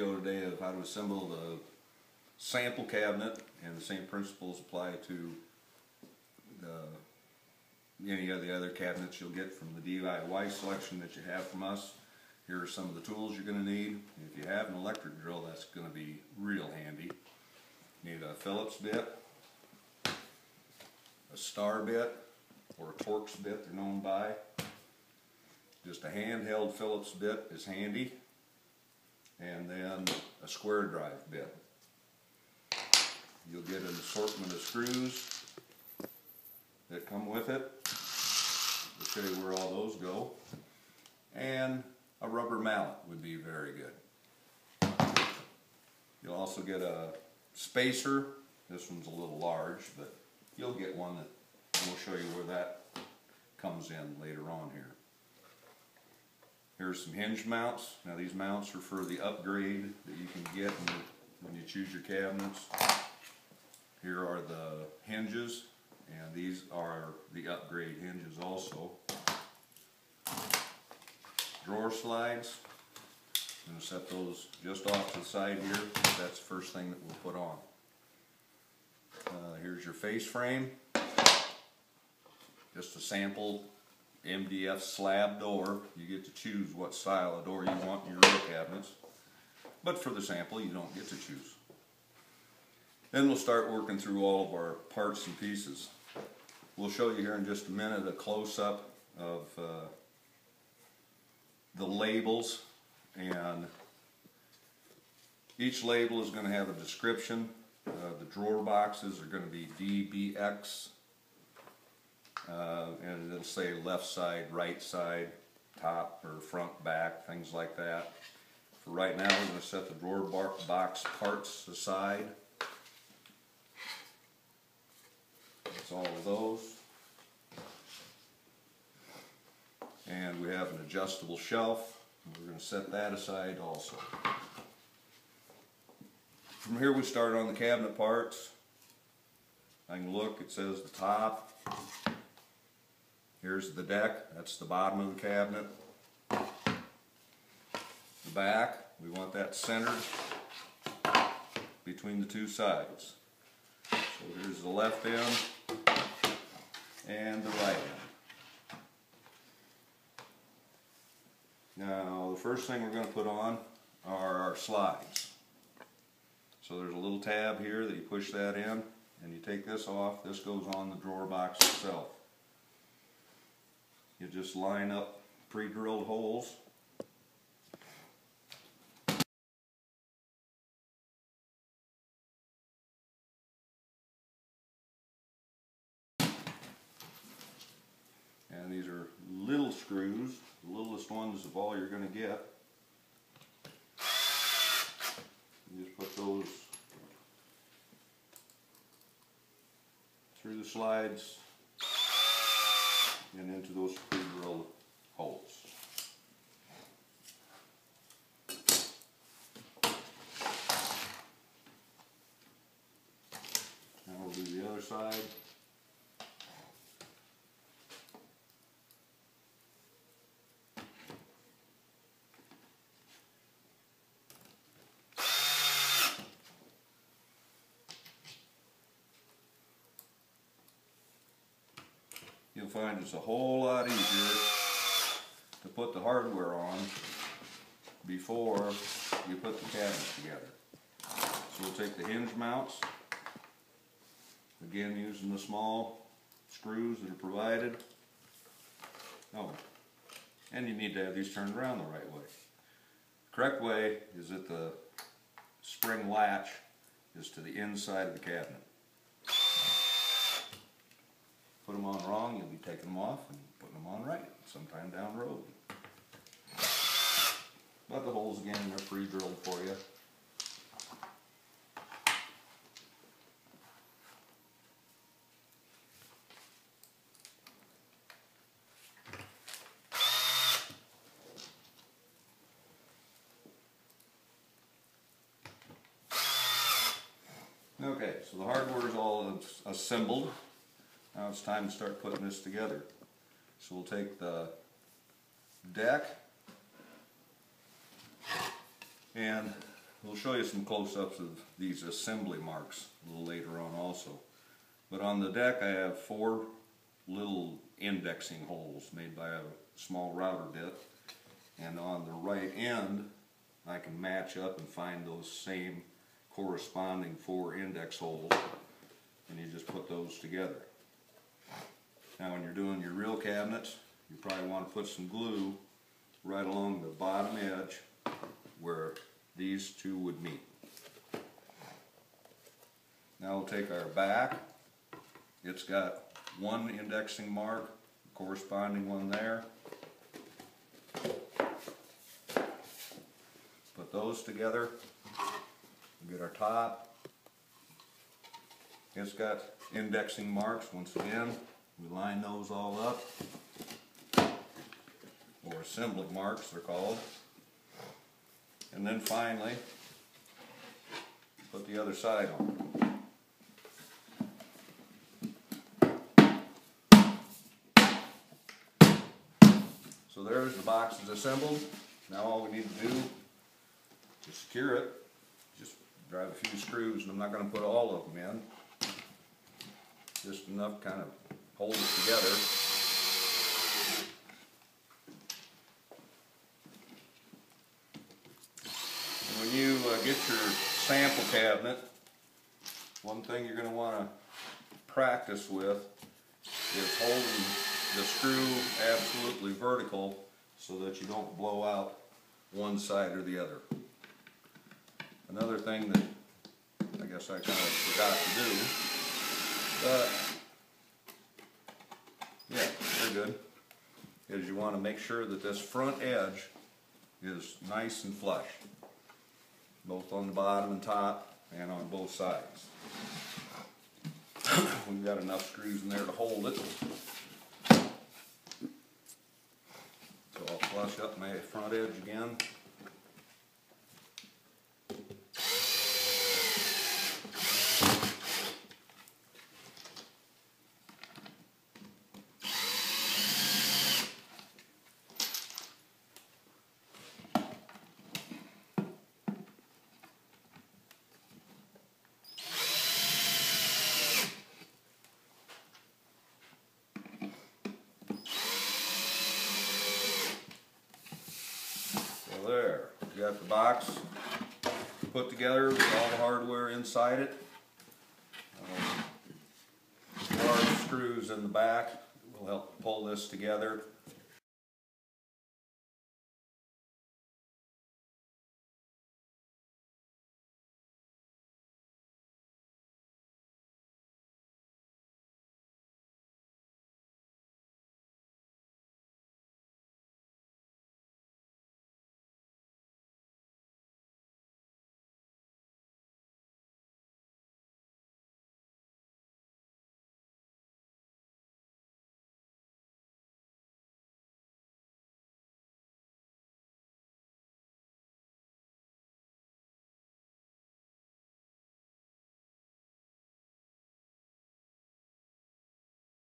video today of how to assemble the sample cabinet, and the same principles apply to any of the other cabinets you'll get from the DIY selection that you have from us. Here are some of the tools you're going to need. If you have an electric drill, that's going to be real handy. You need a Phillips bit, a star bit, or a Torx bit they're known by. Just a handheld Phillips bit is handy, and then a square drive bit. You'll get an assortment of screws that come with it. I'll show you where all those go. And a rubber mallet would be very good. You'll also get a spacer. This one's a little large, but you'll get one that we'll show you where that comes in later on here. Here's some hinge mounts. Now these mounts are for the upgrade that you can get when you choose your cabinets. Here are the hinges, and these are the upgrade hinges also. Drawer slides. I'm going to set those just off to the side here. That's the first thing that we'll put on. Here's your face frame. Just a sample MDF slab door. You get to choose what style of door you want in your real cabinets, but for the sample you don't get to choose. Then we'll start working through all of our parts and pieces. We'll show you here in just a minute a close-up of the labels, and each label is going to have a description. The drawer boxes are going to be DBX. And it'll say left side, right side, top or front, back, things like that. For right now, we're going to set the drawer box parts aside. That's all of those. And we have an adjustable shelf. We're going to set that aside also. From here we start on the cabinet parts. I can look, it says the top. Here's the deck, that's the bottom of the cabinet. The back, we want that centered between the two sides. So here's the left end and the right end. Now the first thing we're going to put on are our slides. So there's a little tab here that you push that in, and you take this off. This goes on the drawer box itself. You just line up pre-drilled holes. And these are little screws, the littlest ones of all you're going to get. You just put those through the slides and into those pre-drilled holes. Now we'll do the other side. You'll find it's a whole lot easier to put the hardware on before you put the cabinet together. So we'll take the hinge mounts, again using the small screws that are provided. Oh, and you need to have these turned around the right way. The correct way is that the spring latch is to the inside of the cabinet. Put them on wrong, you'll be taking them off and putting them on right sometime down the road. But the holes again, they're pre-drilled for you. Okay, so the hardware is all assembled. Now it's time to start putting this together. So we'll take the deck and we'll show you some close-ups of these assembly marks a little later on also. But on the deck I have 4 little indexing holes made by a small router bit, and on the right end I can match up and find those same corresponding 4 index holes, and you just put those together. Now when you're doing your real cabinets, you probably want to put some glue right along the bottom edge where these two would meet. Now we'll take our back. It's got 1 indexing mark, corresponding one there. Put those together. We'll get our top. It's got indexing marks once again. We line those all up, or assembly marks they're called. And then finally, put the other side on. So there's the boxes assembled. Now all we need to do to secure it, just drive a few screws, and I'm not going to put all of them in. Just enough kind of hold it together. And when you get your sample cabinet, one thing you're going to want to practice with is holding the screw absolutely vertical so that you don't blow out one side or the other. Another thing that I guess I kind of forgot to do, but yeah, very good, is you want to make sure that this front edge is nice and flush, both on the bottom and top and on both sides. We've got enough screws in there to hold it. So I'll flush up my front edge again. There, you got the box put together with all the hardware inside it. Large screws in the back will help pull this together.